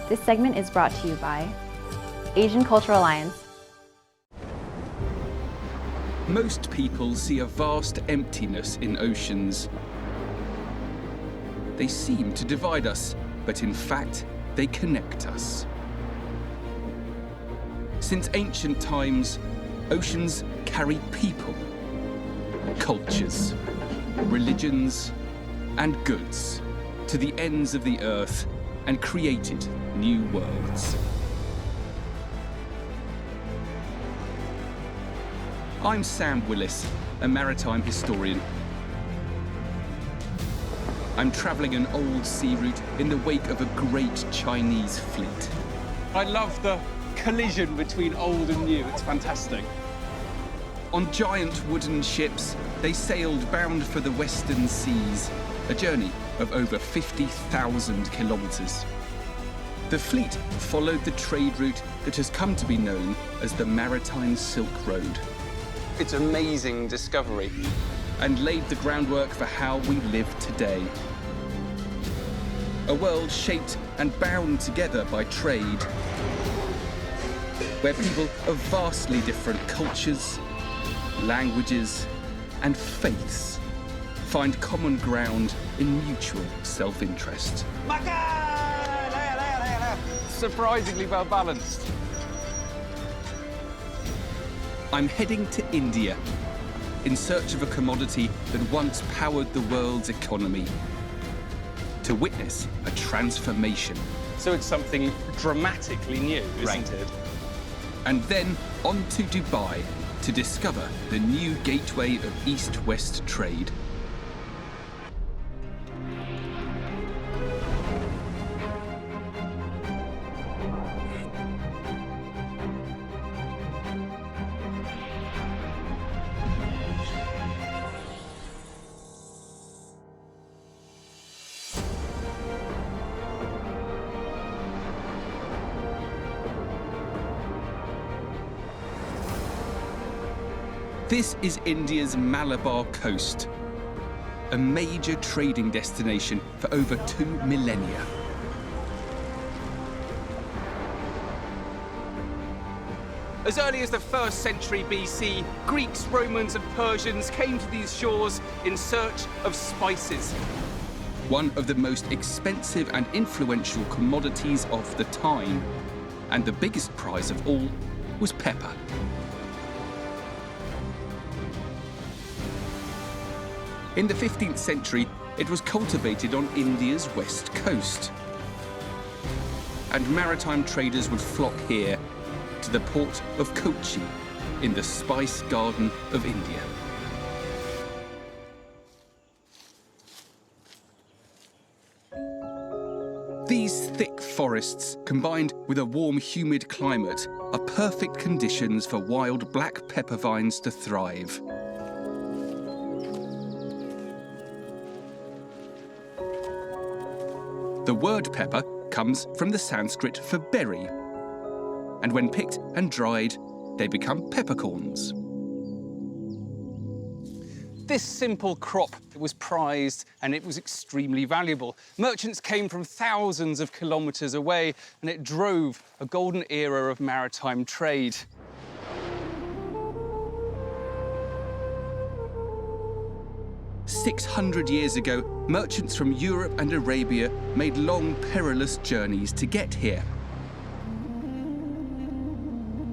This segment is brought to you by Asian Cultural Alliance. Most people see a vast emptiness in oceans. They seem to divide us, but in fact, they connect us. Since ancient times, oceans carried people, cultures, religions, and goods to the ends of the earth and created new worlds. I'm Sam Willis, a maritime historian. I'm travelling an old sea route in the wake of a great Chinese fleet. I love the collision between old and new, it's fantastic. On giant wooden ships, they sailed bound for the western seas, a journey of over 50,000 kilometres. The fleet followed the trade route that has come to be known as the Maritime Silk Road. It's an amazing discovery. And laid the groundwork for how we live today. A world shaped and bound together by trade, where people of vastly different cultures, languages, and faiths find common ground in mutual self-interest. Surprisingly well balanced. I'm heading to India in search of a commodity that once powered the world's economy, to witness a transformation. So it's something dramatically new, isn't it? And then on to Dubai to discover the new gateway of East-West trade. This is India's Malabar coast, a major trading destination for over 2 millennia. As early as the 1st century BC, Greeks, Romans and Persians came to these shores in search of spices. One of the most expensive and influential commodities of the time, and the biggest prize of all was pepper. In the 15th century, it was cultivated on India's west coast. And maritime traders would flock here to the port of Kochi in the spice garden of India. These thick forests, combined with a warm, humid climate, are perfect conditions for wild black pepper vines to thrive. The word pepper comes from the Sanskrit for berry, and when picked and dried, they become peppercorns. This simple crop was prized and it was extremely valuable. Merchants came from thousands of kilometres away and it drove a golden era of maritime trade. "600 years ago, merchants from Europe and Arabia made long, perilous journeys to get here.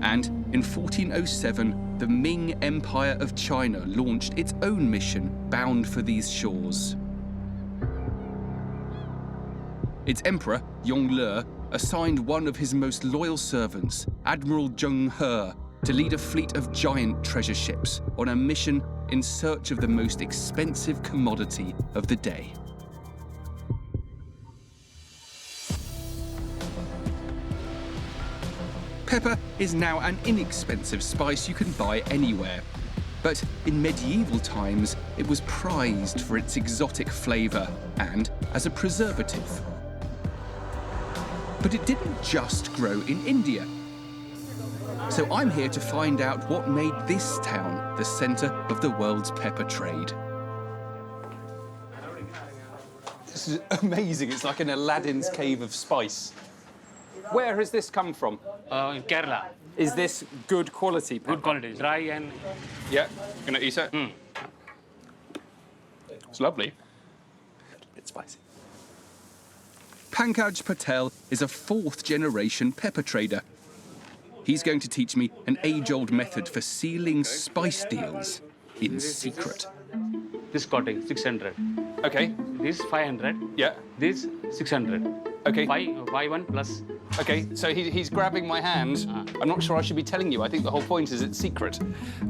And in 1407, the Ming Empire of China launched its own mission bound for these shores. Its emperor, Yongle, assigned one of his most loyal servants, Admiral Zheng He, to lead a fleet of giant treasure ships on a mission in search of the most expensive commodity of the day. Pepper is now an inexpensive spice you can buy anywhere. But in medieval times, it was prized for its exotic flavour and as a preservative. But it didn't just grow in India. So I'm here to find out what made this town the centre of the world's pepper trade. This is amazing. It's like an Aladdin's cave of spice. Where has this come from? In Kerala. Is this good quality pepper? Good quality, dry and... Yeah, gonna eat it? It's lovely. It's spicy. Pankaj Patel is a fourth-generation pepper trader. He's going to teach me an age-old method for sealing spice deals in secret. This cottage, 600. Okay. This 500. Yeah. This 600. Okay. Buy one plus. Okay, so he's grabbing my hand. I'm not sure I should be telling you. I think the whole point is it's secret.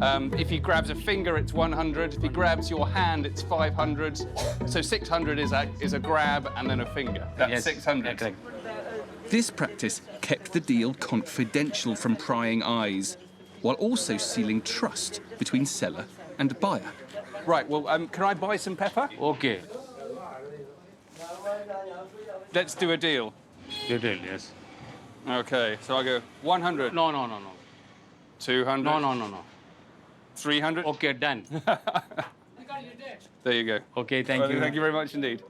If he grabs a finger, it's 100. If he grabs your hand, it's 500. So 600 is a grab and then a finger. That's Yes. 600. Yeah, correct. This practice kept the deal confidential from prying eyes, while also sealing trust between seller and buyer. Right, well, can I buy some pepper? Okay. Let's do a deal. Detail, yes. Okay, so I go 100. No. 200. No. 300. Okay, done. There you go. Okay, thank Well, you. Thank you very much indeed.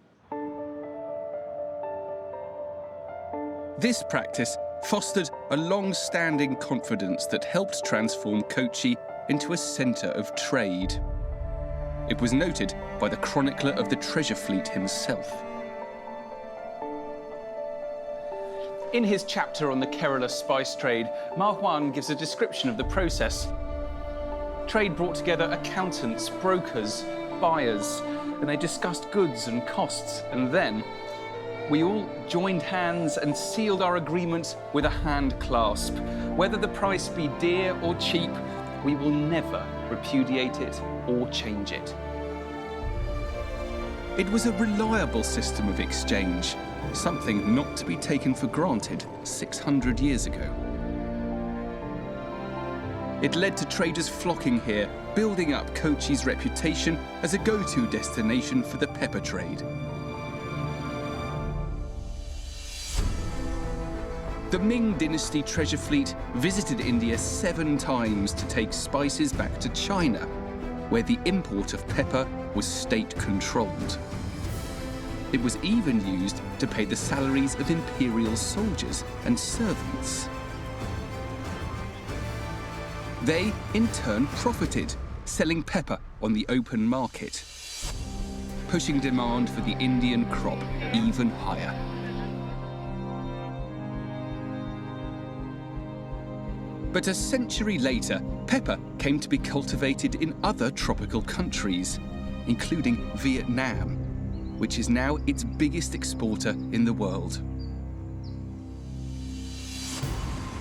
This practice fostered a long-standing confidence that helped transform Kochi into a centre of trade. It was noted by the chronicler of the treasure fleet himself. In his chapter on the Kerala spice trade, Ma Huan gives a description of the process. Trade brought together accountants, brokers, buyers, and they discussed goods and costs. And then we all joined hands and sealed our agreement with a hand clasp. Whether the price be dear or cheap, we will never repudiate it or change it. It was a reliable system of exchange, something not to be taken for granted 600 years ago. It led to traders flocking here, building up Kochi's reputation as a go-to destination for the pepper trade. The Ming Dynasty treasure fleet visited India 7 times to take spices back to China, where the import of pepper was state-controlled. It was even used to pay the salaries of imperial soldiers and servants. They, in turn, profited, selling pepper on the open market, pushing demand for the Indian crop even higher. But a century later, pepper came to be cultivated in other tropical countries, including Vietnam, which is now its biggest exporter in the world.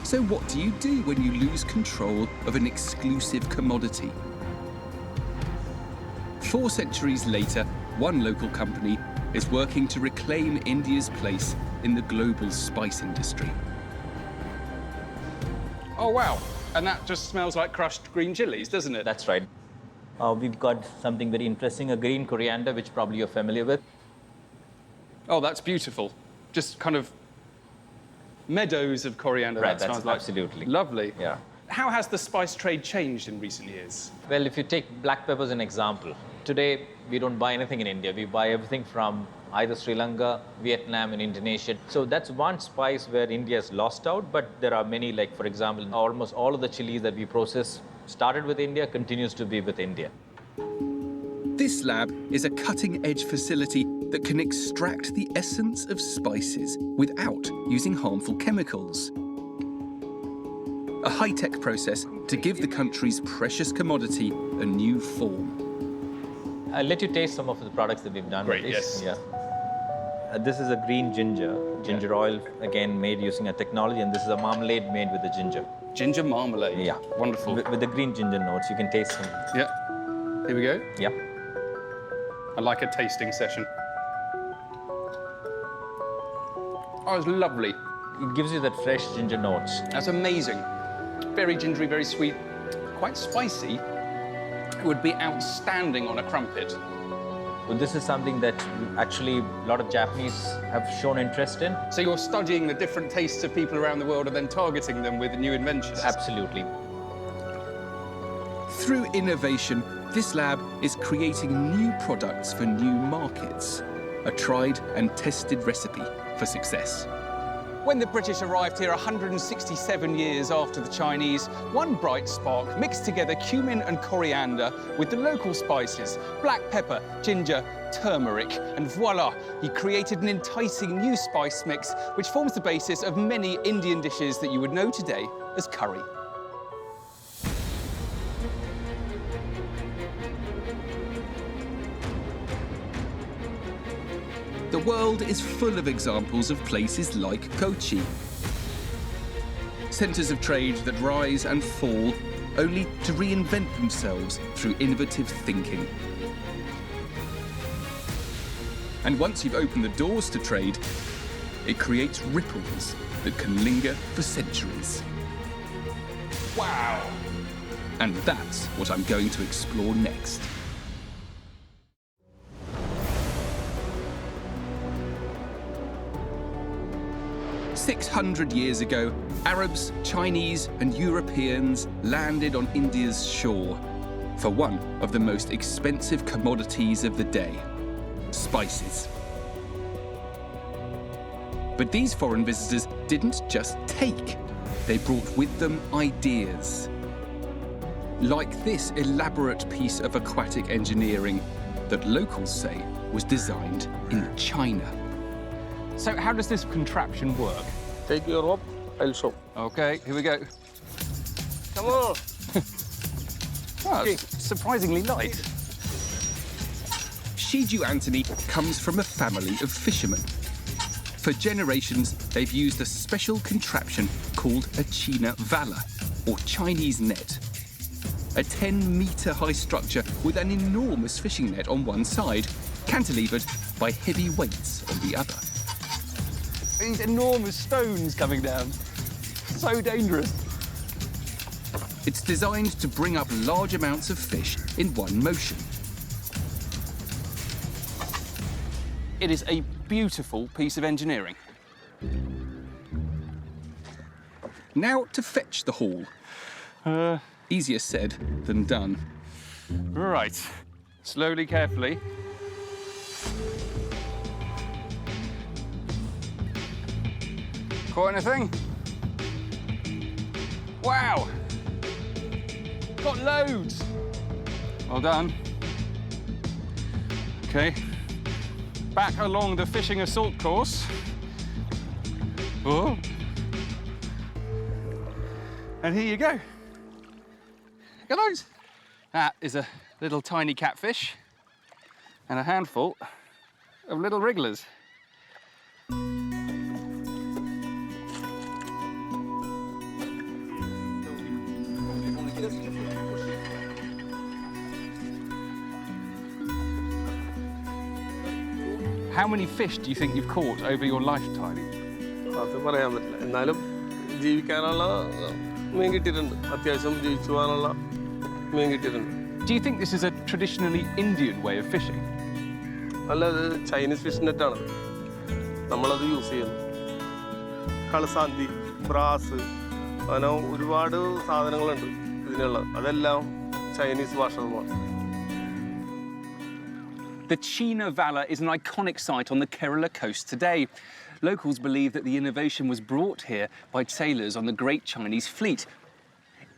So what do you do when you lose control of an exclusive commodity? 4 centuries later, one local company is working to reclaim India's place in the global spice industry. Oh, wow. And that just smells like crushed green chilies, doesn't it? That's right. We've got something very interesting, a green coriander, which probably you're familiar with. Oh, that's beautiful. Just kind of meadows of coriander. Right, that that's sounds like absolutely. lovely. Yeah. How has the spice trade changed in recent years? Well, if you take black pepper as an example, today we don't buy anything in India. We buy everything from either Sri Lanka, Vietnam, and Indonesia. So that's one spice where India has lost out, but there are many, like for example, almost all of the chilies that we process started with India, continues to be with India. This lab is a cutting-edge facility that can extract the essence of spices without using harmful chemicals. A high-tech process to give the country's precious commodity a new form. I'll let you taste some of the products that we've done. Great, with this. yes. Yeah. This is a green ginger oil, again made using a technology, and this is a marmalade made with the ginger. Ginger marmalade. Yeah. Wonderful. With the green ginger notes, you can taste some. Yeah. Here we go. Yeah. I like a tasting session. Oh, it's lovely. It gives you that fresh ginger notes. That's amazing. Very gingery, very sweet, quite spicy. It would be outstanding on a crumpet. So this is something that actually a lot of Japanese have shown interest in. So you're studying the different tastes of people around the world and then targeting them with new inventions. Absolutely. Through innovation, this lab is creating new products for new markets, a tried and tested recipe for success. When the British arrived here 167 years after the Chinese, one bright spark mixed together cumin and coriander with the local spices, black pepper, ginger, turmeric, and voila, he created an enticing new spice mix which forms the basis of many Indian dishes that you would know today as curry. The world is full of examples of places like Kochi. Centres of trade that rise and fall, only to reinvent themselves through innovative thinking. And once you've opened the doors to trade, it creates ripples that can linger for centuries. Wow! And that's what I'm going to explore next. 600 years ago, Arabs, Chinese, and Europeans landed on India's shore for one of the most expensive commodities of the day: spices. But these foreign visitors didn't just take, they brought with them ideas. Like this elaborate piece of aquatic engineering that locals say was designed in China. So how does this contraption work? Take your rope, I'll show. OK, here we go. Come on. Oh, it's surprisingly light. Shiju Anthony comes from a family of fishermen. For generations, they've used a special contraption called a China Vala, or Chinese net. A 10-metre-high structure with an enormous fishing net on one side, cantilevered by heavy weights on the other. These enormous stones coming down. So dangerous. It's designed to bring up large amounts of fish in one motion. It is a beautiful piece of engineering. Now to fetch the haul. Easier said than done. Right. Slowly, carefully. Caught anything? Wow! Got loads! Well done. OK. Back along the fishing assault course. Oh. And here you go. Look at those. That is a little tiny catfish and a handful of little wrigglers. How many fish do you think you've caught over your lifetime? അത് പറയാൻ പറ്റില്ല. എന്നാലും ജീവിക്കാനുള്ള മീൻ കിട്ടിയിട്ടുണ്ട്. അത്യാവശ്യം ജീവിച്ചു പോകാനുള്ള മീൻ കിട്ടിയിട്ടുണ്ട്. Do you think this is a traditionally Indian way of fishing? അല്ല, അത് ചൈനീസ് ഫിഷ് നെറ്റാണ്. നമ്മളത് യൂസ് ചെയ്യുന്നു. കളസാന്തി, ബ്രാസ്, അങ്ങനെ ഒരുപാട് സാധനങ്ങളുണ്ട് ഇതിനുള്ള. അതെല്ലാം ചൈനീസ് ഭാഷകളാണ്. The China Vala is an iconic site on the Kerala coast today. Locals believe that the innovation was brought here by sailors on the Great Chinese Fleet.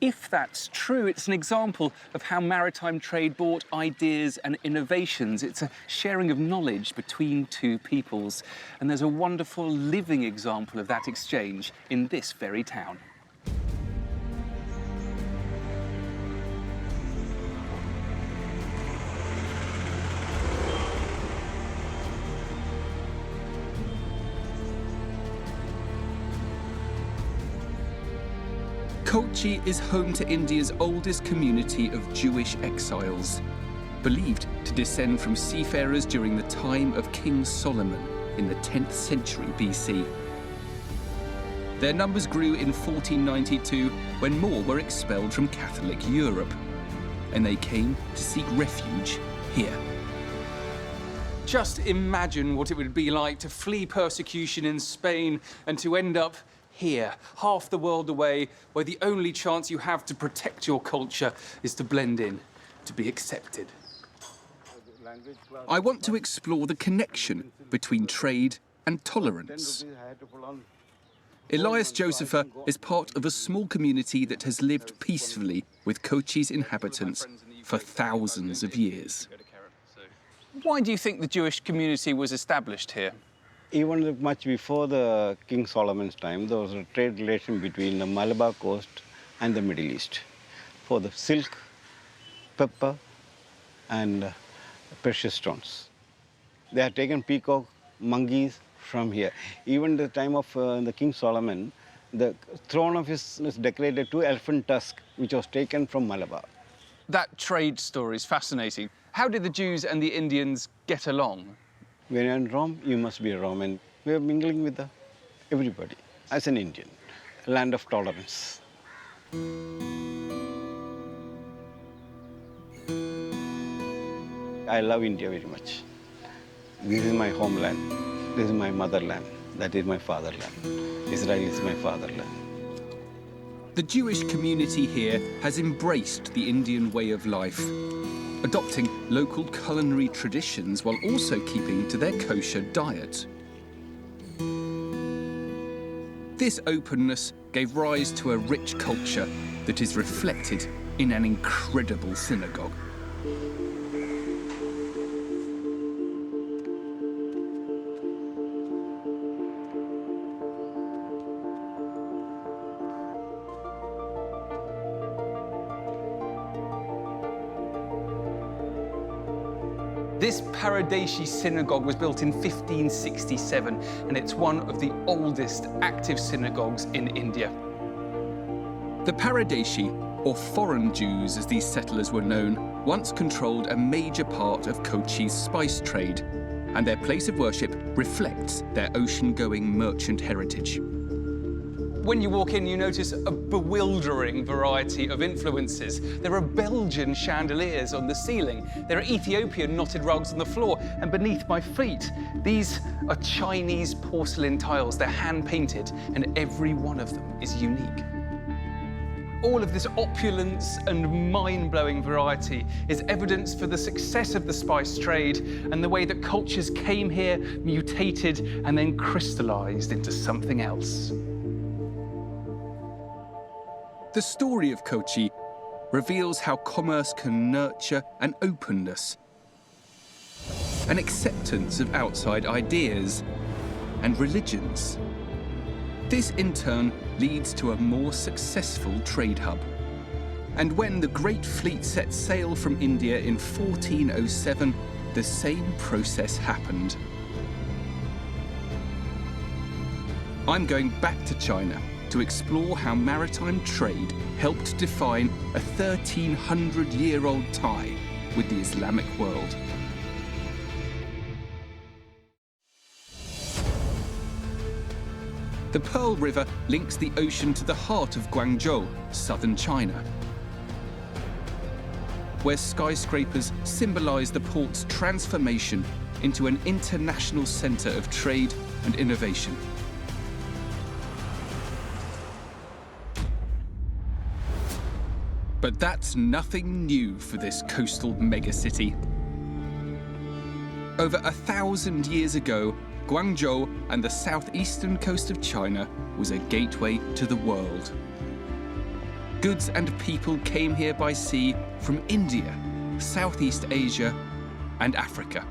If that's true, it's an example of how maritime trade brought ideas and innovations. It's a sharing of knowledge between two peoples. And there's a wonderful living example of that exchange in this very town. Kochi is home to India's oldest community of Jewish exiles, believed to descend from seafarers during the time of King Solomon in the 10th century BC. Their numbers grew in 1492 when more were expelled from Catholic Europe, and they came to seek refuge here. Just imagine what it would be like to flee persecution in Spain and to end up here, half the world away, where the only chance you have to protect your culture is to blend in, to be accepted. I want to explore the connection between trade and tolerance. Elias Josepha is part of a small community that has lived peacefully with Kochi's inhabitants for thousands of years. Why do you think the Jewish community was established here? Even much before the King Solomon's time, there was a trade relation between the Malabar coast and the Middle East for the silk, pepper, and precious stones. They had taken peacock, monkeys from here. Even the time of the King Solomon, the throne of his is decorated 2 elephant tusks, which was taken from Malabar. That trade story is fascinating. How did the Jews and the Indians get along? When you're in Rome, you must be a Roman. We are mingling with everybody as an Indian, a land of tolerance. I love India very much. This is my homeland. This is my motherland. That is my fatherland. Israel is my fatherland. The Jewish community here has embraced the Indian way of life, adopting local culinary traditions while also keeping to their kosher diet. This openness gave rise to a rich culture that is reflected in an incredible synagogue. This Paradesi synagogue was built in 1567, and it's one of the oldest active synagogues in India. The Paradesi, or foreign Jews as these settlers were known, once controlled a major part of Kochi's spice trade, and their place of worship reflects their ocean-going merchant heritage. When you walk in, you notice a bewildering variety of influences. There are Belgian chandeliers on the ceiling. There are Ethiopian knotted rugs on the floor. And beneath my feet, these are Chinese porcelain tiles. They're hand-painted, and every one of them is unique. All of this opulence and mind-blowing variety is evidence for the success of the spice trade and the way that cultures came here, mutated, and then crystallized into something else. The story of Kochi reveals how commerce can nurture an openness, an acceptance of outside ideas and religions. This, in turn, leads to a more successful trade hub. And when the Great Fleet set sail from India in 1407, the same process happened. I'm going back to China to explore how maritime trade helped define a 1,300-year-old tie with the Islamic world. The Pearl River links the ocean to the heart of Guangzhou, southern China, where skyscrapers symbolize the port's transformation into an international center of trade and innovation. But that's nothing new for this coastal megacity. Over 1,000 years ago, Guangzhou and the southeastern coast of China was a gateway to the world. Goods and people came here by sea from India, Southeast Asia, and Africa.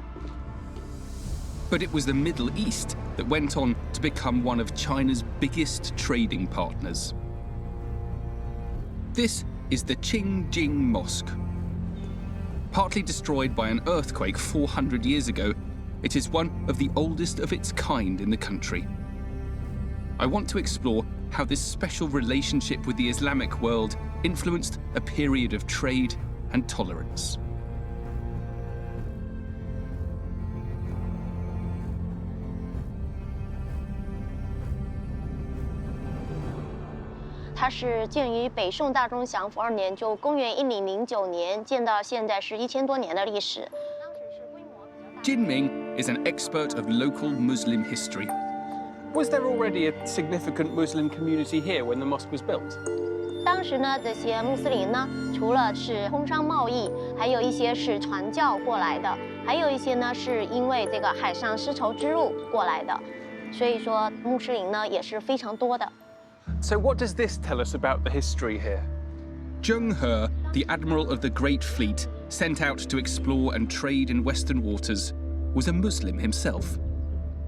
But it was the Middle East that went on to become one of China's biggest trading partners. This is the Qingjing Mosque. Partly destroyed by an earthquake 400 years ago, it is one of the oldest of its kind in the country. I want to explore how this special relationship with the Islamic world influenced a period of trade and tolerance. It 它是建于北宋大中祥符2年，就公元1009年，建到现在是1000多年的历史。Jinming is an expert of local Muslim history. Was there already a significant Muslim community here when the mosque was built? 当时呢，这些穆斯林呢，除了是通商贸易，还有一些是传教过来的，还有一些呢是因为这个海上丝绸之路过来的。所以说穆斯林呢也是非常多的。So what does this tell us about the history here? Zheng He, the admiral of the Great Fleet, sent out to explore and trade in Western waters, was a Muslim himself.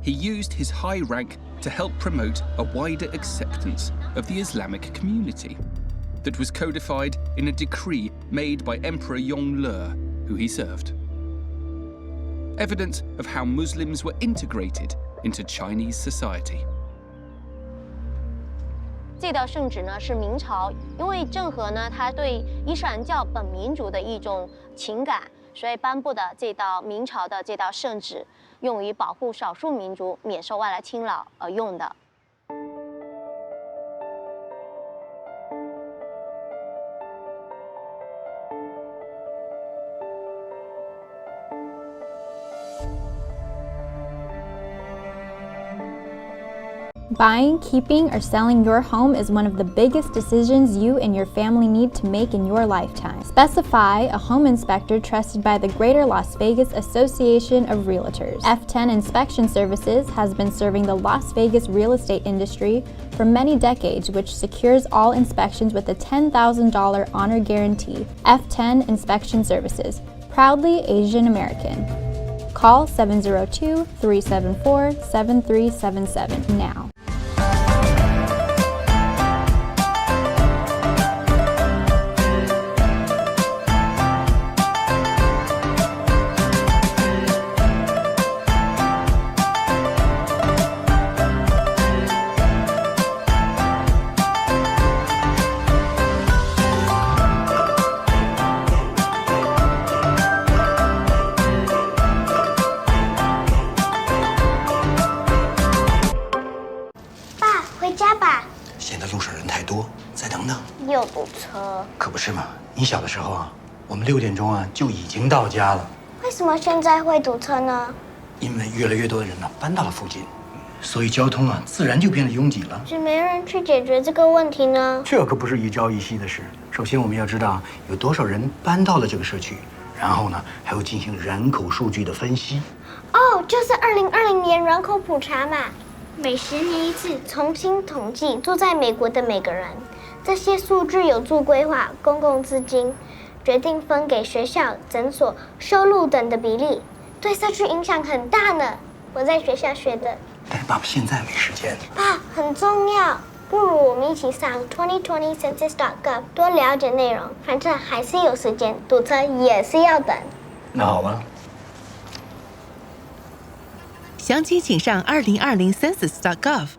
He used his high rank to help promote a wider acceptance of the Islamic community that was codified in a decree made by Emperor Yongle, who he served. Evidence of how Muslims were integrated into Chinese society. 这道圣旨呢是明朝，因为郑和呢他对伊斯兰教本民族的一种情感，所以颁布的这道明朝的这道圣旨，用于保护少数民族免受外来侵扰而用的。Buying, keeping, or selling your home is one of the biggest decisions you and your family need to make in your lifetime. Specify a home inspector trusted by the Greater Las Vegas Association of Realtors. F10 Inspection Services has been serving the Las Vegas real estate industry for many decades, which secures all inspections with a $10,000 honor guarantee. F10 Inspection Services, proudly Asian American. Call 702-374-7377 now.又堵车，可不是嘛！你小的时候啊，我们6点钟啊就已经到家了。为什么现在会堵车呢？因为越来越多的人呢搬到了附近，所以交通啊自然就变得拥挤了。是没人去解决这个问题呢？这可不是一朝一夕的事。首先我们要知道有多少人搬到了这个社区，然后呢还要进行人口数据的分析。哦，就是2020年人口普查嘛，每10年一次重新统计住在美国的每个人。这些数据有助规划公共资金，决定分给学校、诊所、收入等的比例，对社区影响很大呢。我在学校学的。但是爸爸现在没时间。爸，很重要，不如我们一起上 2020census.gov 多了解内容。反正还是有时间，堵车也是要等。那好吧。详情请上2020census.gov。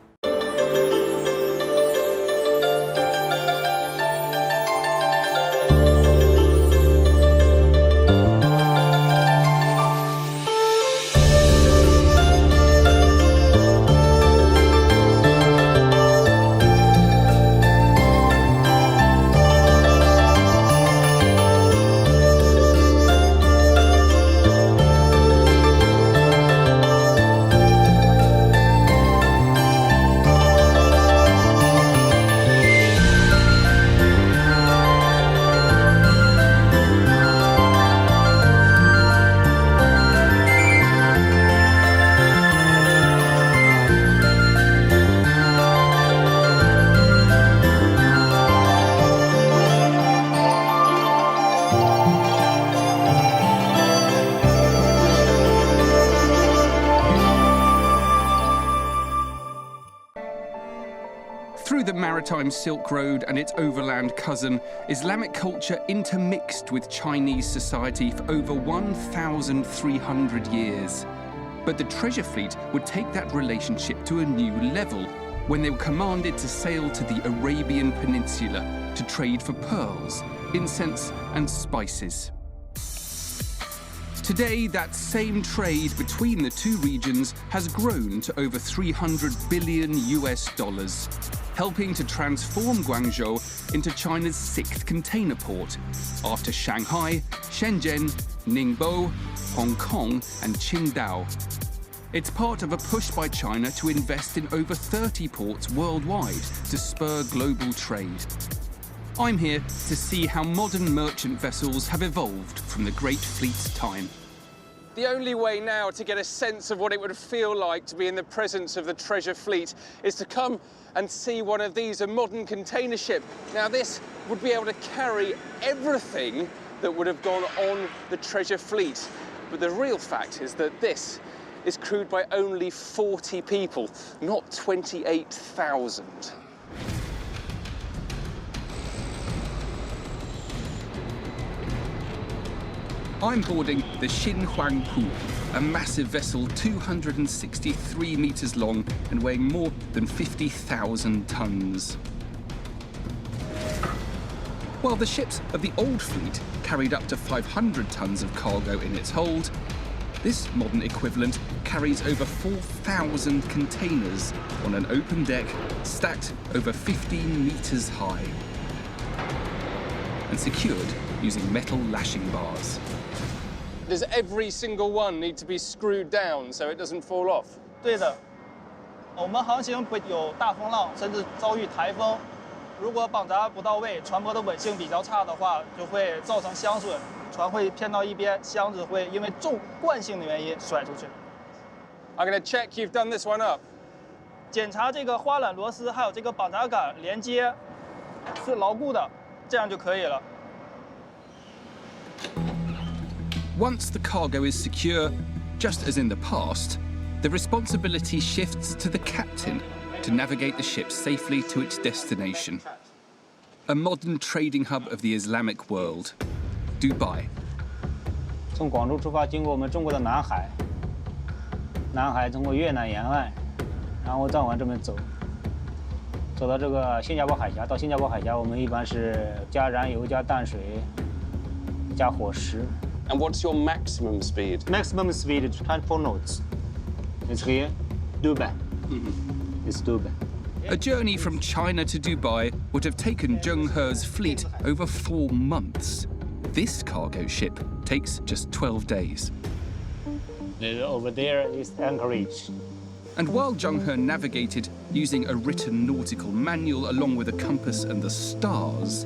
Through the maritime Silk Road and its overland cousin, Islamic culture intermixed with Chinese society for over 1,300 years. But the treasure fleet would take that relationship to a new level when they were commanded to sail to the Arabian Peninsula to trade for pearls, incense, and spices. Today, that same trade between the two regions has grown to over $300 billion, helping to transform Guangzhou into China's 6th container port, after Shanghai, Shenzhen, Ningbo, Hong Kong, and Qingdao. It's part of a push by China to invest in over 30 ports worldwide to spur global trade. I'm here to see how modern merchant vessels have evolved from the Great Fleet's time. The only way now to get a sense of what it would feel like to be in the presence of the treasure fleet is to come and see one of these, a modern container ship. Now this would be able to carry everything that would have gone on the treasure fleet. But the real fact is that this is crewed by only 40 people, not 28,000. I'm boarding the Xinhuangpu, a massive vessel 263 meters long and weighing more than 50,000 tons. While the ships of the old fleet carried up to 500 tons of cargo in its hold, this modern equivalent carries over 4,000 containers on an open deck stacked over 15 meters high and secured using metal lashing bars. Does every single one need to be screwed down so it doesn't fall off? 对的，我们航行会有大风浪，甚至遭遇台风。如果绑扎不到位，船舶的稳性比较差的话，就会造成箱损，船会偏到一边，箱子会因为惯性的原因甩出去。I'm going to check you've done this one up. 检查这个花缆螺丝还有这个绑扎杆连接是牢固的，这样就可以了。 Once the cargo is secure, just as in the past, the responsibility shifts to the captain to navigate the ship safely to its destination. A modern trading hub of the Islamic world, Dubai. 从广州出发，经过我们中国的南海，通过越南沿岸，然后再往这边走，走到这个新加坡海峡。到新加坡海峡，我们一般是加燃油、加淡水、加伙食。 And what's your maximum speed? Maximum speed is 24 knots. It's here, Dubai. It's Dubai. A journey from China to Dubai would have taken Zheng He's fleet over 4 months. This cargo ship takes just 12 days. Over there is Anchorage. And while Zheng He navigated using a written nautical manual along with a compass and the stars,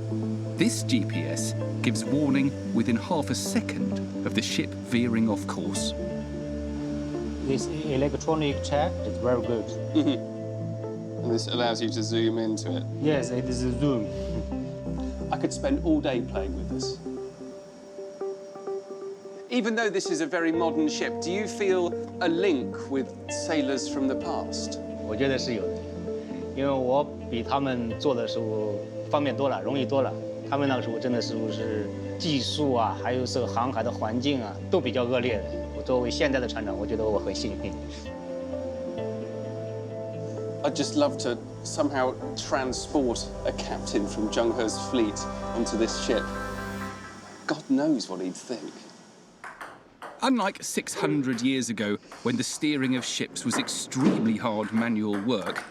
this GPS gives warning within half a second of the ship veering off course. This electronic check is very good. And this allows you to zoom into it. Yes, it is a zoom. I could spend all day playing with this. Even though this is a very modern ship, do you feel a link with sailors from the past? 我觉得是有的，因为我比他们做的时候方便多了，容易多了。 他们那个时候真的是技术啊，还有这个航海的环境啊，都比较恶劣的。我作为现在的船长，我觉得我很幸运。I'd just love to somehow transport a captain from Zheng He's fleet onto this ship. God knows what he'd think. Unlike 600 years ago, when the steering of ships was extremely hard manual work,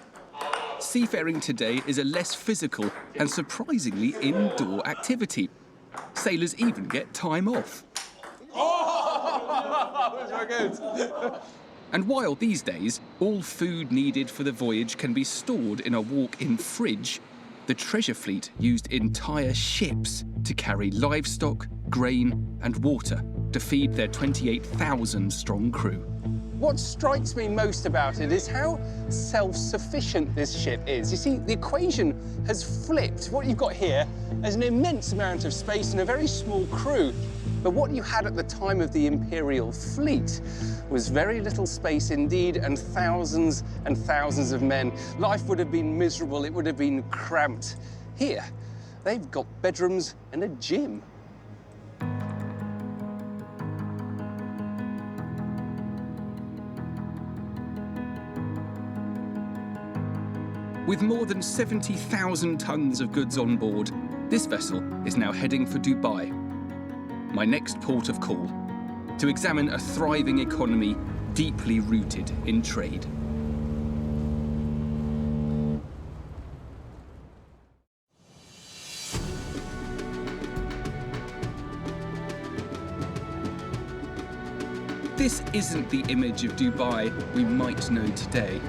seafaring today is a less physical and surprisingly indoor activity. Sailors even get time off. Oh, that's very good. And while these days all food needed for the voyage can be stored in a walk-in fridge, the treasure fleet used entire ships to carry livestock, grain and water to feed their 28,000-strong crew. What strikes me most about it is how self-sufficient this ship is. You see, the equation has flipped. What you've got here is an immense amount of space and a very small crew. But what you had at the time of the Imperial fleet was very little space indeed and thousands of men. Life would have been miserable, it would have been cramped. Here, they've got bedrooms and a gym. With more than 70,000 tons of goods on board, this vessel is now heading for Dubai, my next port of call, to examine a thriving economy deeply rooted in trade. This isn't the image of Dubai we might know today.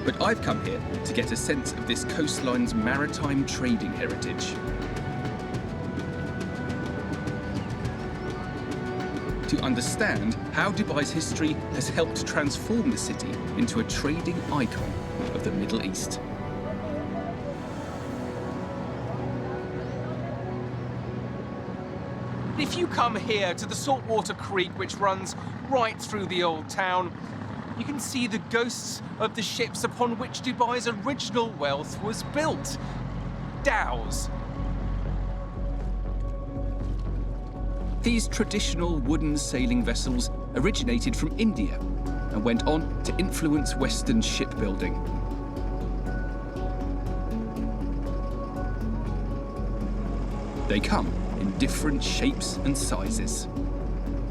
But I've come here to get a sense of this coastline's maritime trading heritage. to understand how Dubai's history has helped transform the city into a trading icon of the Middle East. If you come here to the saltwater creek which runs right through the old town, you can see the ghosts of the ships upon which Dubai's original wealth was built. Dhows. These traditional wooden sailing vessels originated from India and went on to influence Western shipbuilding. They come in different shapes and sizes.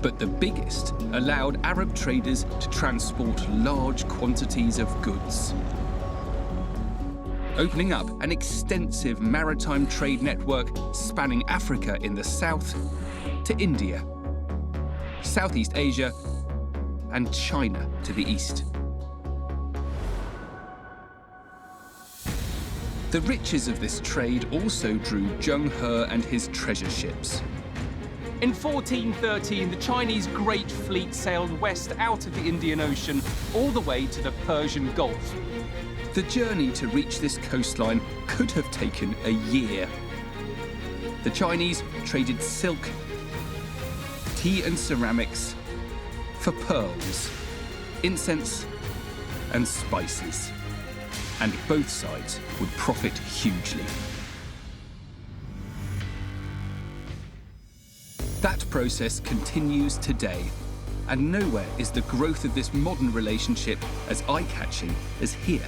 But the biggest allowed Arab traders to transport large quantities of goods, opening up an extensive maritime trade network spanning Africa in the south to India, Southeast Asia, and China to the east. The riches of this trade also drew Zheng He and his treasure ships. In 1413, the Chinese Great Fleet sailed west out of the Indian Ocean all the way to the Persian Gulf. The journey to reach this coastline could have taken a year. The Chinese traded silk, tea and ceramics for pearls, incense and spices. And both sides would profit hugely. That process continues today, and nowhere is the growth of this modern relationship as eye-catching as here.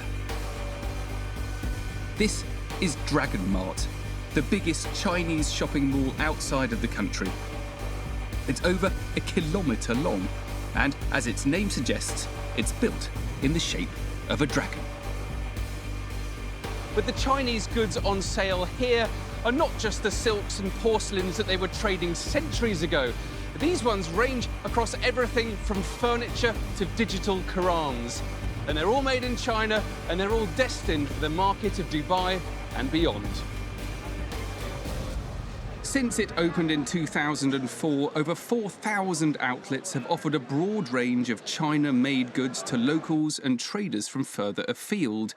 This is Dragon Mart, the biggest Chinese shopping mall outside of the country. It's over a kilometre long, and as its name suggests, it's built in the shape of a dragon. But the Chinese goods on sale here are not just the silks and porcelains that they were trading centuries ago. These ones range across everything from furniture to digital Qurans. And they're all made in China, and they're all destined for the market of Dubai and beyond. Since it opened in 2004, over 4,000 outlets have offered a broad range of China-made goods to locals and traders from further afield.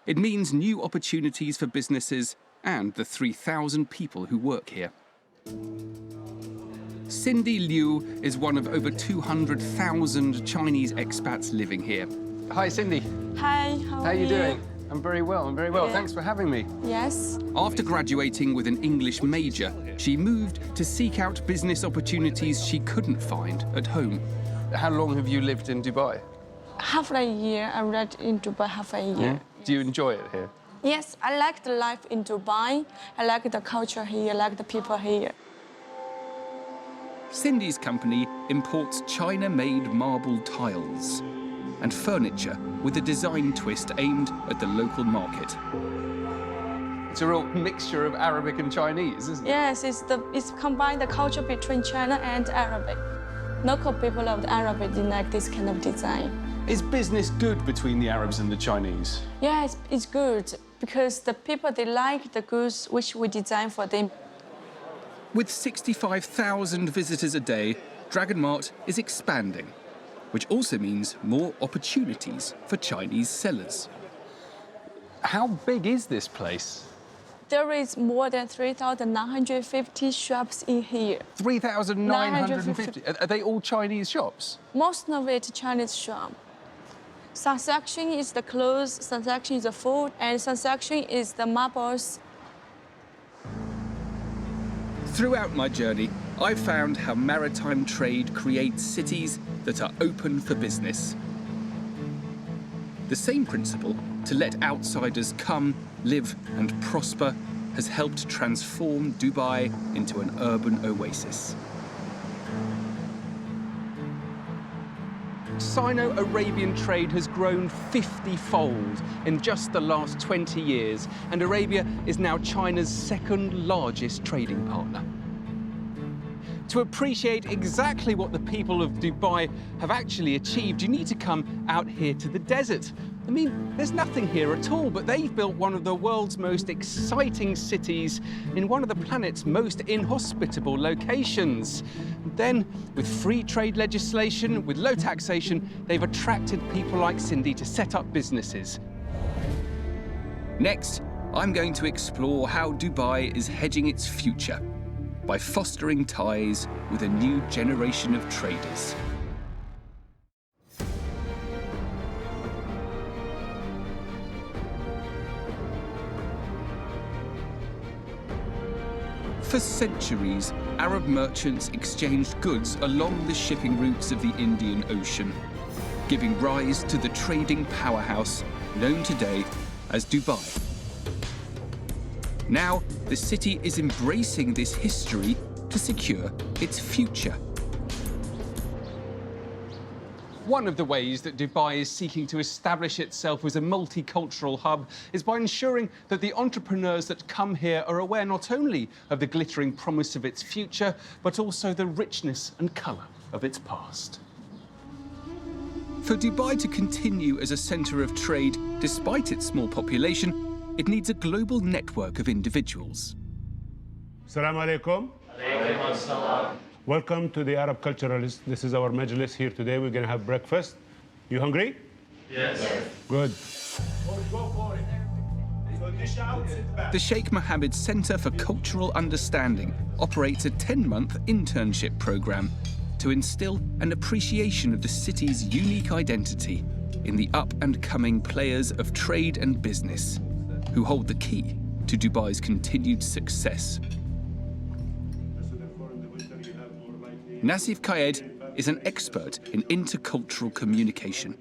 It means new opportunities for businesses and the 3,000 people who work here. Cindy Liu is one of over 200,000 Chinese expats living here. Hi, Cindy. Hi, how are you? doing? I'm very well, Yeah. Thanks for having me. Yes. After graduating with an English major, she moved to seek out business opportunities she couldn't find at home. How long have you lived in Dubai? Half a year. I lived in Dubai half a year. Do you enjoy it here? Yes, I like the life in Dubai. I like the culture here, I like the people here. Cindy's company imports China-made marble tiles and furniture with a design twist aimed at the local market. It's a real mixture of Arabic and Chinese, isn't it? Yes, it's combined the culture between China and Arabic. Local people of the Arabic, they like this kind of design. Is business good between the Arabs and the Chinese? Yeah, it's good because the people, they like the goods which we design for them. With 65,000 visitors a day, Dragon Mart is expanding, which also means more opportunities for Chinese sellers. How big is this place? There is more than 3,950 shops in here. 3,950? Are they all Chinese shops? Most of it Chinese shop. Some section is the clothes, some section is the food, and some section is the marbles. Throughout my journey, I've found how maritime trade creates cities that are open for business. The same principle, to let outsiders come, live and prosper, has helped transform Dubai into an urban oasis. Sino-Arabian trade has grown 50-fold in just the last 20 years, and Arabia is now China's second largest trading partner. To appreciate exactly what the people of Dubai have actually achieved, you need to come out here to the desert, I mean, there's nothing here at all, but they've built one of the world's most exciting cities in one of the planet's most inhospitable locations. Then, with free trade legislation, with low taxation, they've attracted people like Cindy to set up businesses. Next, I'm going to explore how Dubai is hedging its future by fostering ties with a new generation of traders. For centuries, Arab merchants exchanged goods along the shipping routes of the Indian Ocean, giving rise to the trading powerhouse known today as Dubai. Now, the city is embracing this history to secure its future. One of the ways that Dubai is seeking to establish itself as a multicultural hub is by ensuring that the entrepreneurs that come here are aware not only of the glittering promise of its future, but also the richness and colour of its past. For Dubai to continue as a centre of trade, despite its small population, it needs a global network of individuals. Assalamu alaikum. Welcome to the Arab Culturalist. This is our majlis here today. We're going to have breakfast. You hungry? Yes. Good. The Sheikh Mohammed Centre for Cultural Understanding operates a 10-month internship programme to instill an appreciation of the city's unique identity in the up-and-coming players of trade and business, who hold the key to Dubai's continued success. Nasif Kayed is an expert in intercultural communication.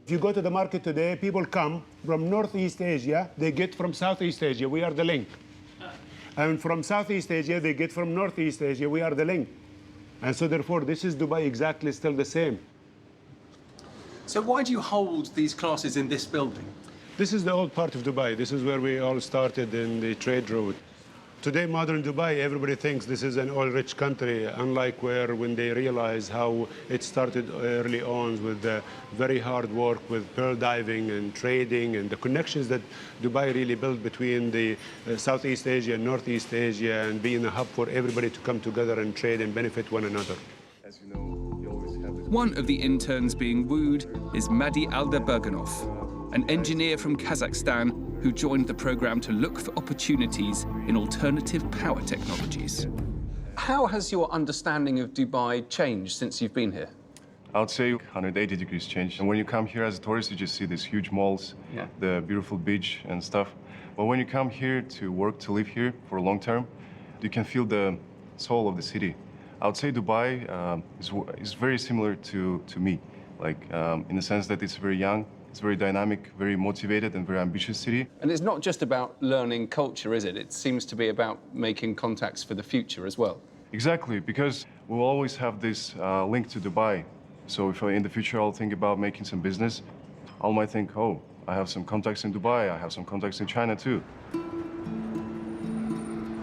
If you go to the market today, people come from Northeast Asia, they get from Southeast Asia, we are the link. And from Southeast Asia, they get from Northeast Asia, we are the link. And so therefore, this is Dubai exactly still the same. So why do you hold these classes in this building? This is the old part of Dubai. This is where we all started in the trade route. Today, modern Dubai, everybody thinks this is an oil-rich country, unlike when they realize how it started early on with very hard work with pearl diving and trading and the connections that Dubai really built between the Southeast Asia and Northeast Asia and being a hub for everybody to come together and trade and benefit one another. As you know, you always have this. One of the interns being wooed is Madi Aldaberganov, an engineer from Kazakhstan who joined the program to look for opportunities in alternative power technologies. How has your understanding of Dubai changed since you've been here? I would say 180 degrees change. And when you come here as a tourist, you just see these huge malls, the beautiful beach and stuff. But when you come here to work, to live here for a long term, you can feel the soul of the city. I would say Dubai is very similar to me, like in the sense that it's very young, it's very dynamic, very motivated, and very ambitious city. And it's not just about learning culture, is it? It seems to be about making contacts for the future as well. Exactly, because we'll always have this link to Dubai. So if in the future I'll think about making some business, I might think, oh, I have some contacts in Dubai, I have some contacts in China too.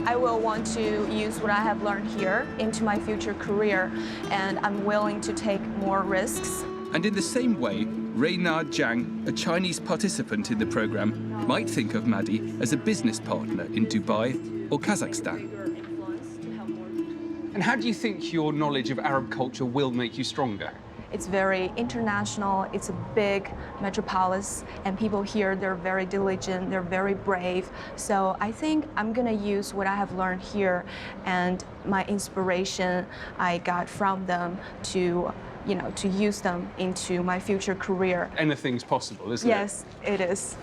I will want to use what I have learned here into my future career, and I'm willing to take more risks. And in the same way, Reina Jiang, a Chinese participant in the program, might think of Madi as a business partner in Dubai or Kazakhstan. And how do you think your knowledge of Arab culture will make you stronger? It's very international, it's a big metropolis, and people here, they're very diligent, they're very brave. So I think I'm gonna use what I have learned here and my inspiration I got from them to use them into my future career. Anything's possible, isn't it? Yes, it is.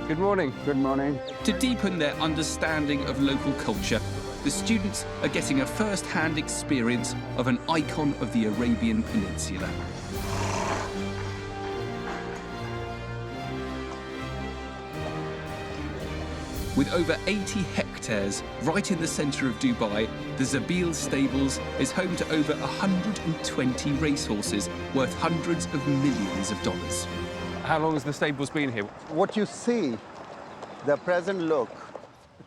Good morning. Good morning. To deepen their understanding of local culture, the students are getting a first-hand experience of an icon of the Arabian Peninsula. With over 80 hectares right in the centre of Dubai, the Zabil Stables is home to over 120 racehorses worth hundreds of millions of dollars. How long has the stables been here? What you see, the present look,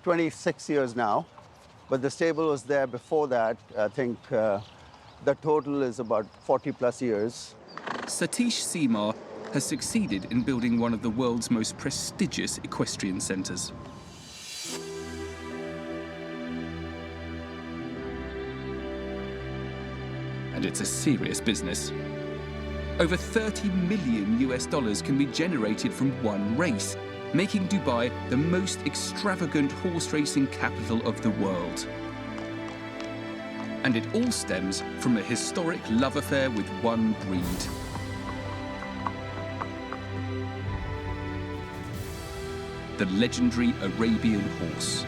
26 years now, but the stable was there before that. I think the total is about 40 plus years. Satish Seemar has succeeded in building one of the world's most prestigious equestrian centres. And it's a serious business. Over $30 million can be generated from one race, making Dubai the most extravagant horse racing capital of the world. And it all stems from a historic love affair with one breed. The legendary Arabian horse.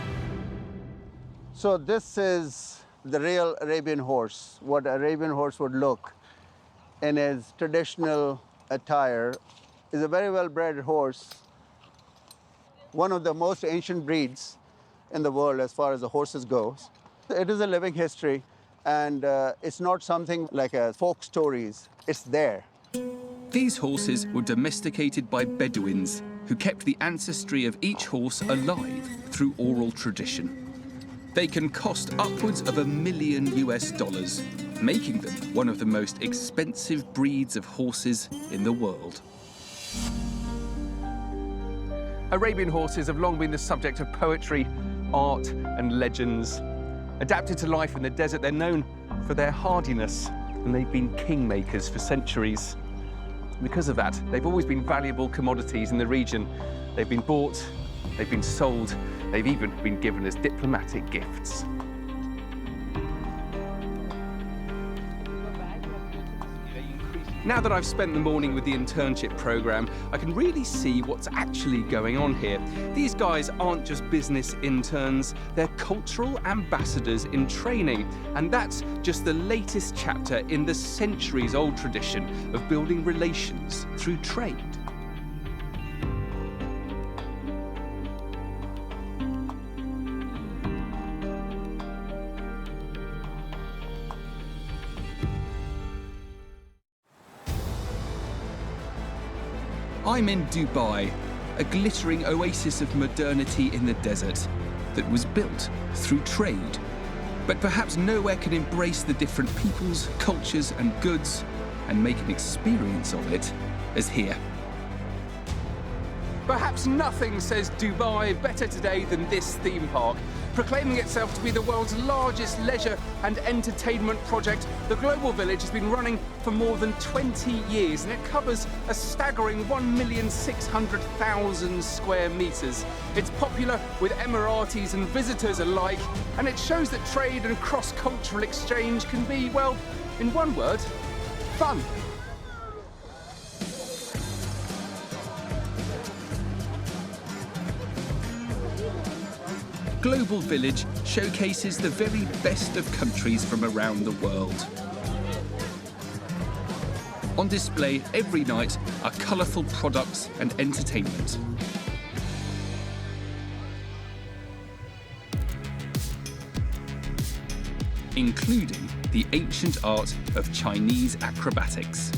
So this is the real Arabian horse, what an Arabian horse would look in his traditional attire. Is a very well-bred horse, one of the most ancient breeds in the world as far as the horses goes. It is a living history, and it's not something like a folk stories. It's there. These horses were domesticated by Bedouins who kept the ancestry of each horse alive through oral tradition. They can cost upwards of $1 million, making them one of the most expensive breeds of horses in the world. Arabian horses have long been the subject of poetry, art, and legends. Adapted to life in the desert, they're known for their hardiness, and they've been kingmakers for centuries. Because of that, they've always been valuable commodities in the region. They've been bought, they've been sold, they've even been given as diplomatic gifts. Now that I've spent the morning with the internship program, I can really see what's actually going on here. These guys aren't just business interns, they're cultural ambassadors in training. And that's just the latest chapter in the centuries-old tradition of building relations through trade. I'm in Dubai, a glittering oasis of modernity in the desert that was built through trade. But perhaps nowhere can embrace the different peoples, cultures, and goods and make an experience of it as here. Perhaps nothing says Dubai better today than this theme park. Proclaiming itself to be the world's largest leisure and entertainment project, the Global Village has been running for more than 20 years, and it covers a staggering 1,600,000 square meters. It's popular with Emiratis and visitors alike, and it shows that trade and cross-cultural exchange can be, well, in one word, fun. Global Village showcases the very best of countries from around the world. On display every night are colourful products and entertainment. Including the ancient art of Chinese acrobatics.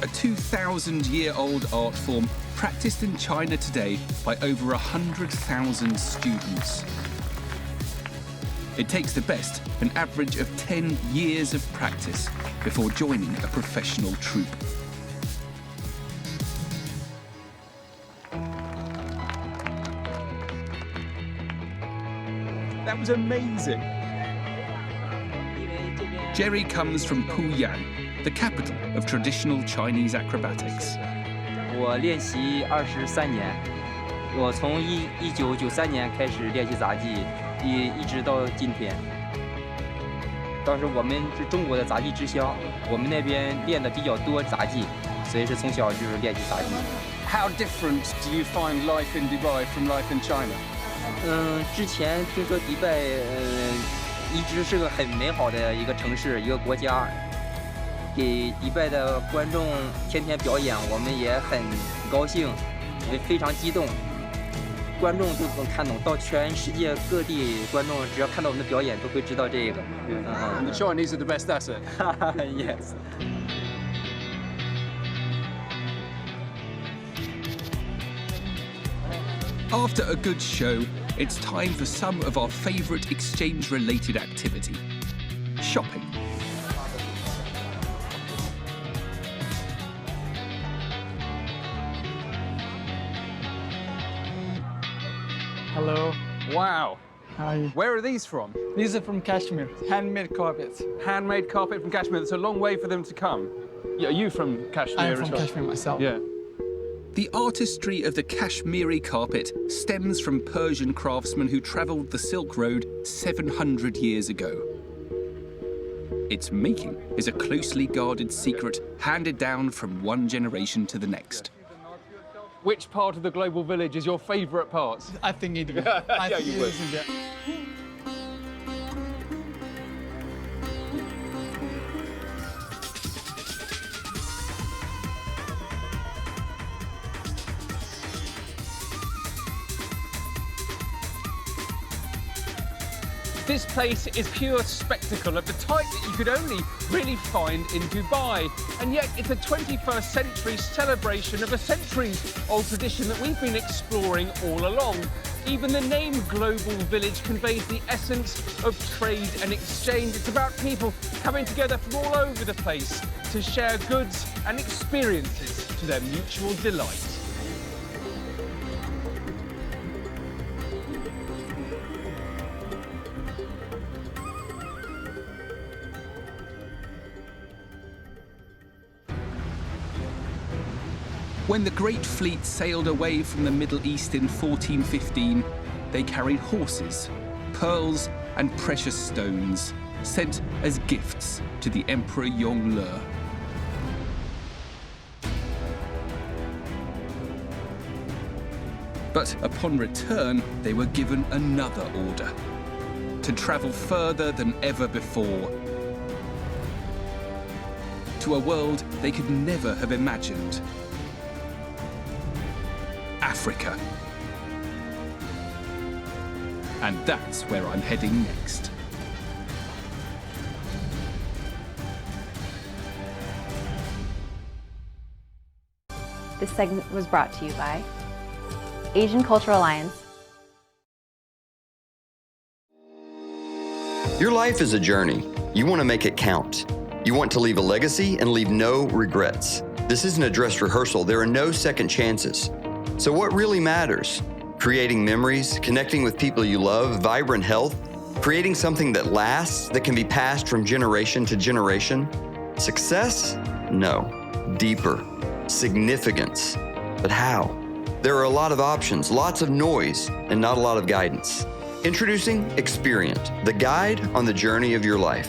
A 2,000-year-old art form practiced in China today by over 100,000 students. It takes the best an average of 10 years of practice before joining a professional troupe. That was amazing. Jerry comes from Puyang, the capital of traditional Chinese acrobatics. 我练习23年，我从1993年开始练习杂技，一直到今天。当时我们是中国的杂技之乡，我们那边练的比较多杂技，所以是从小就是练习杂技。How different do you find life in Dubai from life in China? 之前听说迪拜一直是个很美好的一个城市，一个国家。 给迪拜的观众天天表演，我们也很高兴，也非常激动。观众都能看懂，到全世界各地，观众只要看到我们的表演，都会知道这个。And the Chinese are the best asset. Yes. After a good show, it's time for some of our favourite exchange-related activity. shopping. Hello. Wow. Hi. Where are these from? These are from Kashmir, handmade carpets. Handmade carpet from Kashmir. It's a long way for them to come. Yeah, are you from Kashmir? I am from Kashmir myself. Yeah. The artistry of the Kashmiri carpet stems from Persian craftsmen who travelled the Silk Road 700 years ago. Its making is a closely guarded secret handed down from one generation to the next. Which part of the global village is your favourite part? I think India. I think it is India. This place is pure spectacle of the type that you could only really find in Dubai. And yet it's a 21st century celebration of a centuries-old tradition that we've been exploring all along. Even the name Global Village conveys the essence of trade and exchange. It's about people coming together from all over the place to share goods and experiences to their mutual delight. When the Great Fleet sailed away from the Middle East in 1415, they carried horses, pearls, and precious stones, sent as gifts to the Emperor Yongle. But upon return, they were given another order: to travel further than ever before, to a world they could never have imagined. Africa. And that's where I'm heading next. This segment was brought to you by Asian Cultural Alliance. Your life is a journey. You want to make it count. You want to leave a legacy and leave no regrets. This isn't a dress rehearsal. There are no second chances. So what really matters? Creating memories, connecting with people you love, vibrant health, creating something that lasts, that can be passed from generation to generation. Success? No. Deeper. Significance. But how? There are a lot of options, lots of noise, and not a lot of guidance. Introducing Experient, the guide on the journey of your life.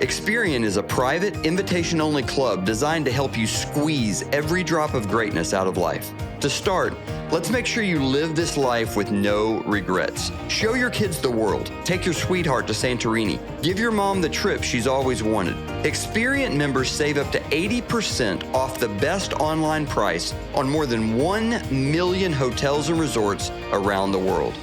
Experient is a private, invitation-only club designed to help you squeeze every drop of greatness out of life. To start, let's make sure you live this life with no regrets. Show your kids the world. Take your sweetheart to Santorini. Give your mom the trip she's always wanted. Experient members save up to 80% off the best online price on more than 1 million hotels and resorts around the world.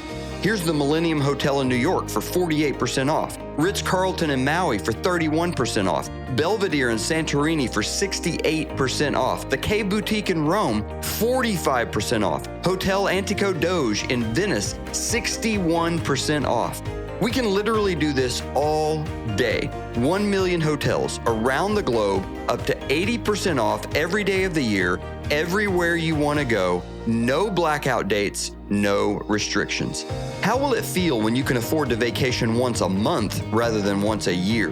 Here's the Millennium Hotel in New York for 48% off, Ritz-Carlton in Maui for 31% off, Belvedere in Santorini for 68% off, the K Boutique in Rome, 45% off, Hotel Antico Doge in Venice, 61% off. We can literally do this all day. 1 million hotels around the globe, up to 80% off every day of the year, everywhere you want to go, no blackout dates, no restrictions. How will it feel when you can afford to vacation once a month rather than once a year?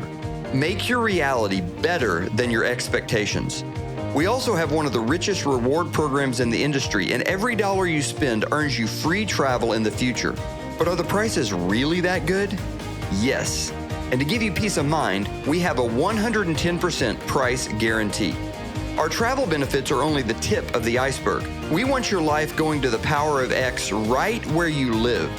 Make your reality better than your expectations. We also have one of the richest reward programs in the industry, and every dollar you spend earns you free travel in the future. But are the prices really that good? Yes. And to give you peace of mind, we have a 110% price guarantee. Our travel benefits are only the tip of the iceberg. We want your life going to the power of X right where you live.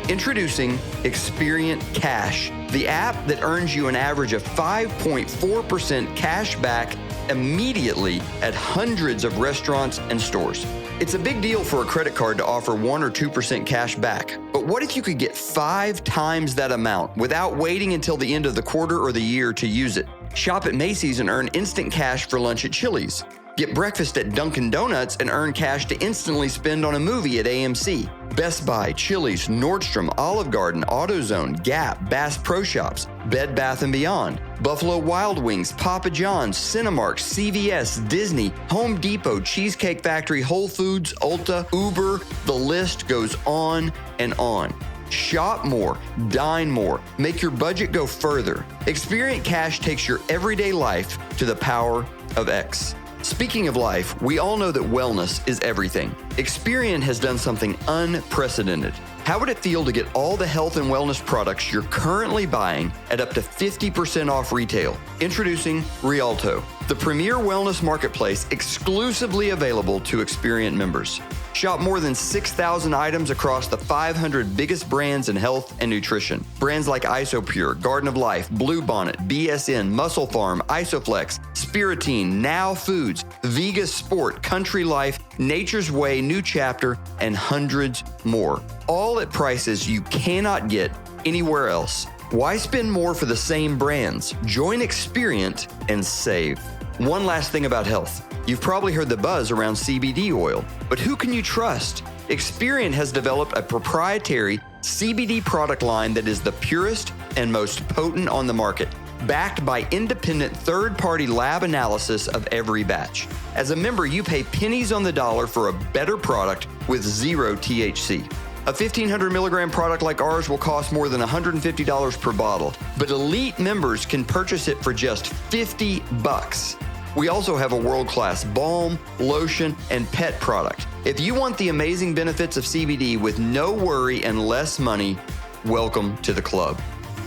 Introducing Experient Cash, the app that earns you an average of 5.4% cash back immediately at hundreds of restaurants and stores. It's a big deal for a credit card to offer 1 or 2% cash back. But what if you could get 5 times that amount without waiting until the end of the quarter or the year to use it? Shop at Macy's and earn instant cash for lunch at Chili's. Get breakfast at Dunkin' Donuts and earn cash to instantly spend on a movie at AMC. Best Buy, Chili's, Nordstrom, Olive Garden, AutoZone, Gap, Bass Pro Shops, Bed Bath & Beyond. Buffalo Wild Wings, Papa John's, Cinemark, CVS, Disney, Home Depot, Cheesecake Factory, Whole Foods, Ulta, Uber, the list goes on and on. Shop more, dine more, make your budget go further. Experience Cash takes your everyday life to the power of X. Speaking of life, we all know that wellness is everything. Experian has done something unprecedented. How would it feel to get all the health and wellness products you're currently buying at up to 50% off retail? Introducing Rialto, the premier wellness marketplace exclusively available to Experian members. Shop more than 6,000 items across the 500 biggest brands in health and nutrition. Brands like Isopure, Garden of Life, Bluebonnet, BSN, Muscle Farm, Isoflex, Spiritine, Now Foods, Vega Sport, Country Life, Nature's Way, New Chapter, and hundreds more. All at prices you cannot get anywhere else. Why spend more for the same brands? Join Experian and save. One last thing about health. You've probably heard the buzz around CBD oil, but who can you trust? Experian has developed a proprietary CBD product line that is the purest and most potent on the market, backed by independent third-party lab analysis of every batch. As a member, you pay pennies on the dollar for a better product with zero THC. A 1,500 milligram product like ours will cost more than $150 per bottle, but elite members can purchase it for just $50. We also have a world-class balm, lotion, and pet product. If you want the amazing benefits of CBD with no worry and less money, welcome to the club.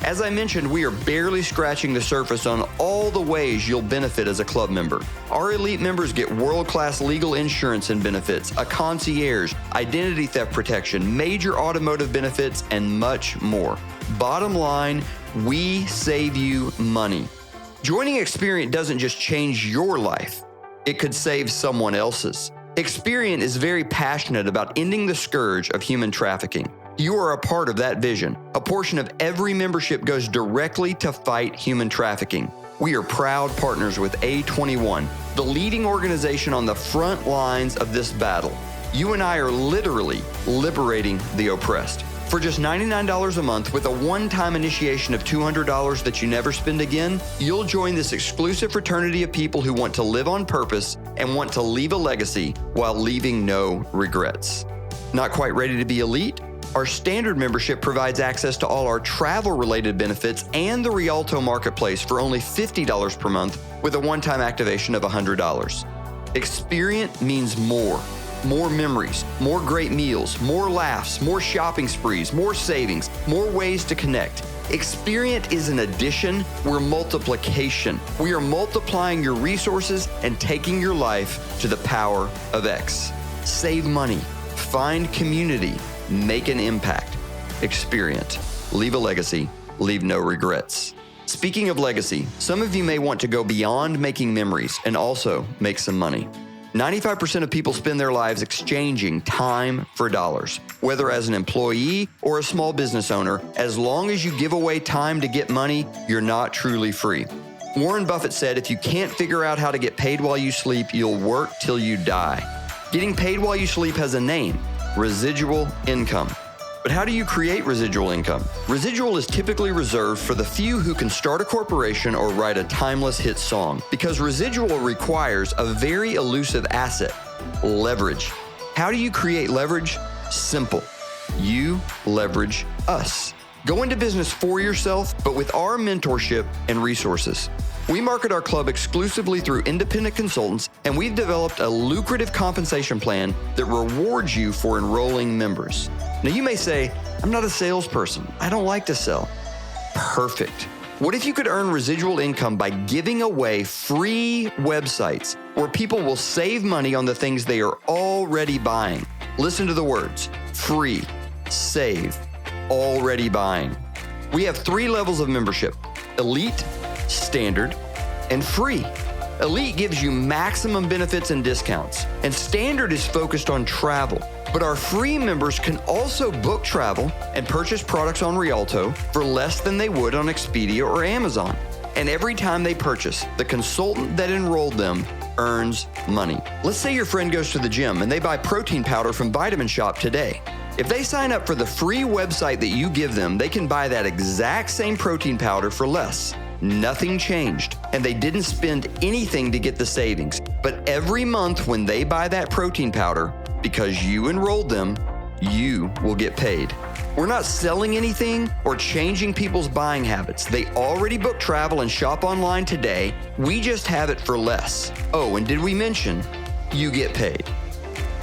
As I mentioned, we are barely scratching the surface on all the ways you'll benefit as a club member. Our elite members get world-class legal insurance and benefits, a concierge, identity theft protection, major automotive benefits, and much more. Bottom line, we save you money. Joining Experian doesn't just change your life, it could save someone else's. Experian is very passionate about ending the scourge of human trafficking. You are a part of that vision. A portion of every membership goes directly to fight human trafficking. We are proud partners with A21, the leading organization on the front lines of this battle. You and I are literally liberating the oppressed. For just $99 a month with a one-time initiation of $200 that you never spend again, you'll join this exclusive fraternity of people who want to live on purpose and want to leave a legacy while leaving no regrets. Not quite ready to be elite? Our standard membership provides access to all our travel-related benefits and the Rialto Marketplace for only $50 per month with a one-time activation of $100. Experian means more. More memories, more great meals, more laughs, more shopping sprees, more savings, more ways to connect. Experian is an addition, we're multiplication. We are multiplying your resources and taking your life to the power of X. Save money, find community, make an impact. Experian. Leave a legacy, leave no regrets. Speaking of legacy, some of you may want to go beyond making memories and also make some money. 95% of people spend their lives exchanging time for dollars. Whether as an employee or a small business owner, as long as you give away time to get money, you're not truly free. Warren Buffett said, if you can't figure out how to get paid while you sleep, you'll work till you die. Getting paid while you sleep has a name, residual income. But how do you create residual income? Residual is typically reserved for the few who can start a corporation or write a timeless hit song, because residual requires a very elusive asset, leverage. How do you create leverage? Simple. You leverage us. Go into business for yourself, but with our mentorship and resources. We market our club exclusively through independent consultants, and we've developed a lucrative compensation plan that rewards you for enrolling members. Now you may say, I'm not a salesperson. I don't like to sell. Perfect. What if you could earn residual income by giving away free websites where people will save money on the things they are already buying? Listen to the words, free, save, already buying. We have 3 levels of membership, elite, standard, and free. Elite gives you maximum benefits and discounts, and standard is focused on travel. But our free members can also book travel and purchase products on Rialto for less than they would on Expedia or Amazon. And every time they purchase, the consultant that enrolled them earns money. Let's say your friend goes to the gym and they buy protein powder from Vitamin Shop today. If they sign up for the free website that you give them, they can buy that exact same protein powder for less. nothing changed, and they didn't spend anything to get the savings. But every month when they buy that protein powder, because you enrolled them, you will get paid. We're not selling anything or changing people's buying habits. They already book travel and shop online today. We just have it for less. Oh, and did we mention you get paid?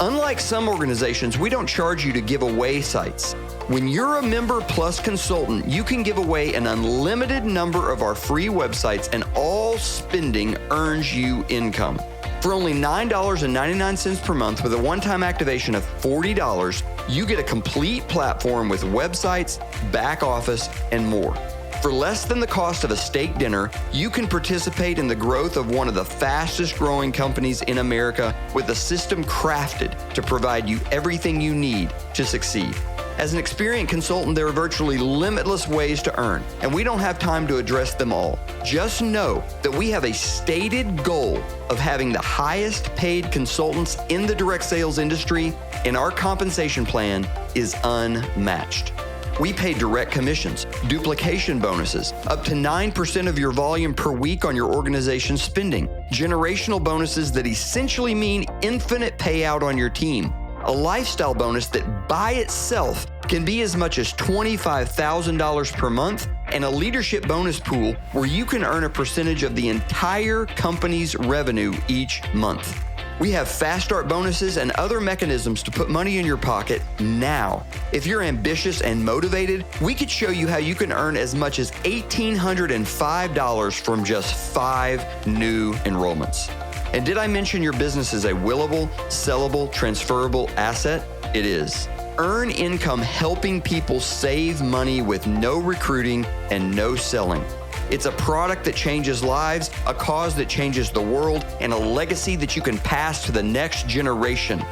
Unlike some organizations, we don't charge you to give away sites. When you're a Member Plus consultant, you can give away an unlimited number of our free websites, and all spending earns you income. For only $9.99 per month with a one-time activation of $40, you get a complete platform with websites, back office, and more. For less than the cost of a steak dinner, you can participate in the growth of one of the fastest growing companies in America with a system crafted to provide you everything you need to succeed. As an experienced consultant, there are virtually limitless ways to earn, and we don't have time to address them all. Just know that we have a stated goal of having the highest paid consultants in the direct sales industry, and our compensation plan is unmatched. We pay direct commissions, duplication bonuses, up to 9% of your volume per week on your organization's spending, generational bonuses that essentially mean infinite payout on your team, a lifestyle bonus that by itself can be as much as $25,000 per month, and a leadership bonus pool where you can earn a percentage of the entire company's revenue each month. We have fast start bonuses and other mechanisms to put money in your pocket now. If you're ambitious and motivated, we could show you how you can earn as much as $1,805 from just 5 new enrollments. And did I mention your business is a willable, sellable, transferable asset? It is. Earn income helping people save money with no recruiting and no selling. It's a product that changes lives, a cause that changes the world, and a legacy that you can pass to the next generation.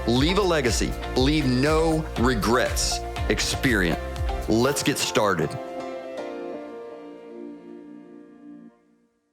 Leave a legacy. Leave no regrets. Experience. Let's get started.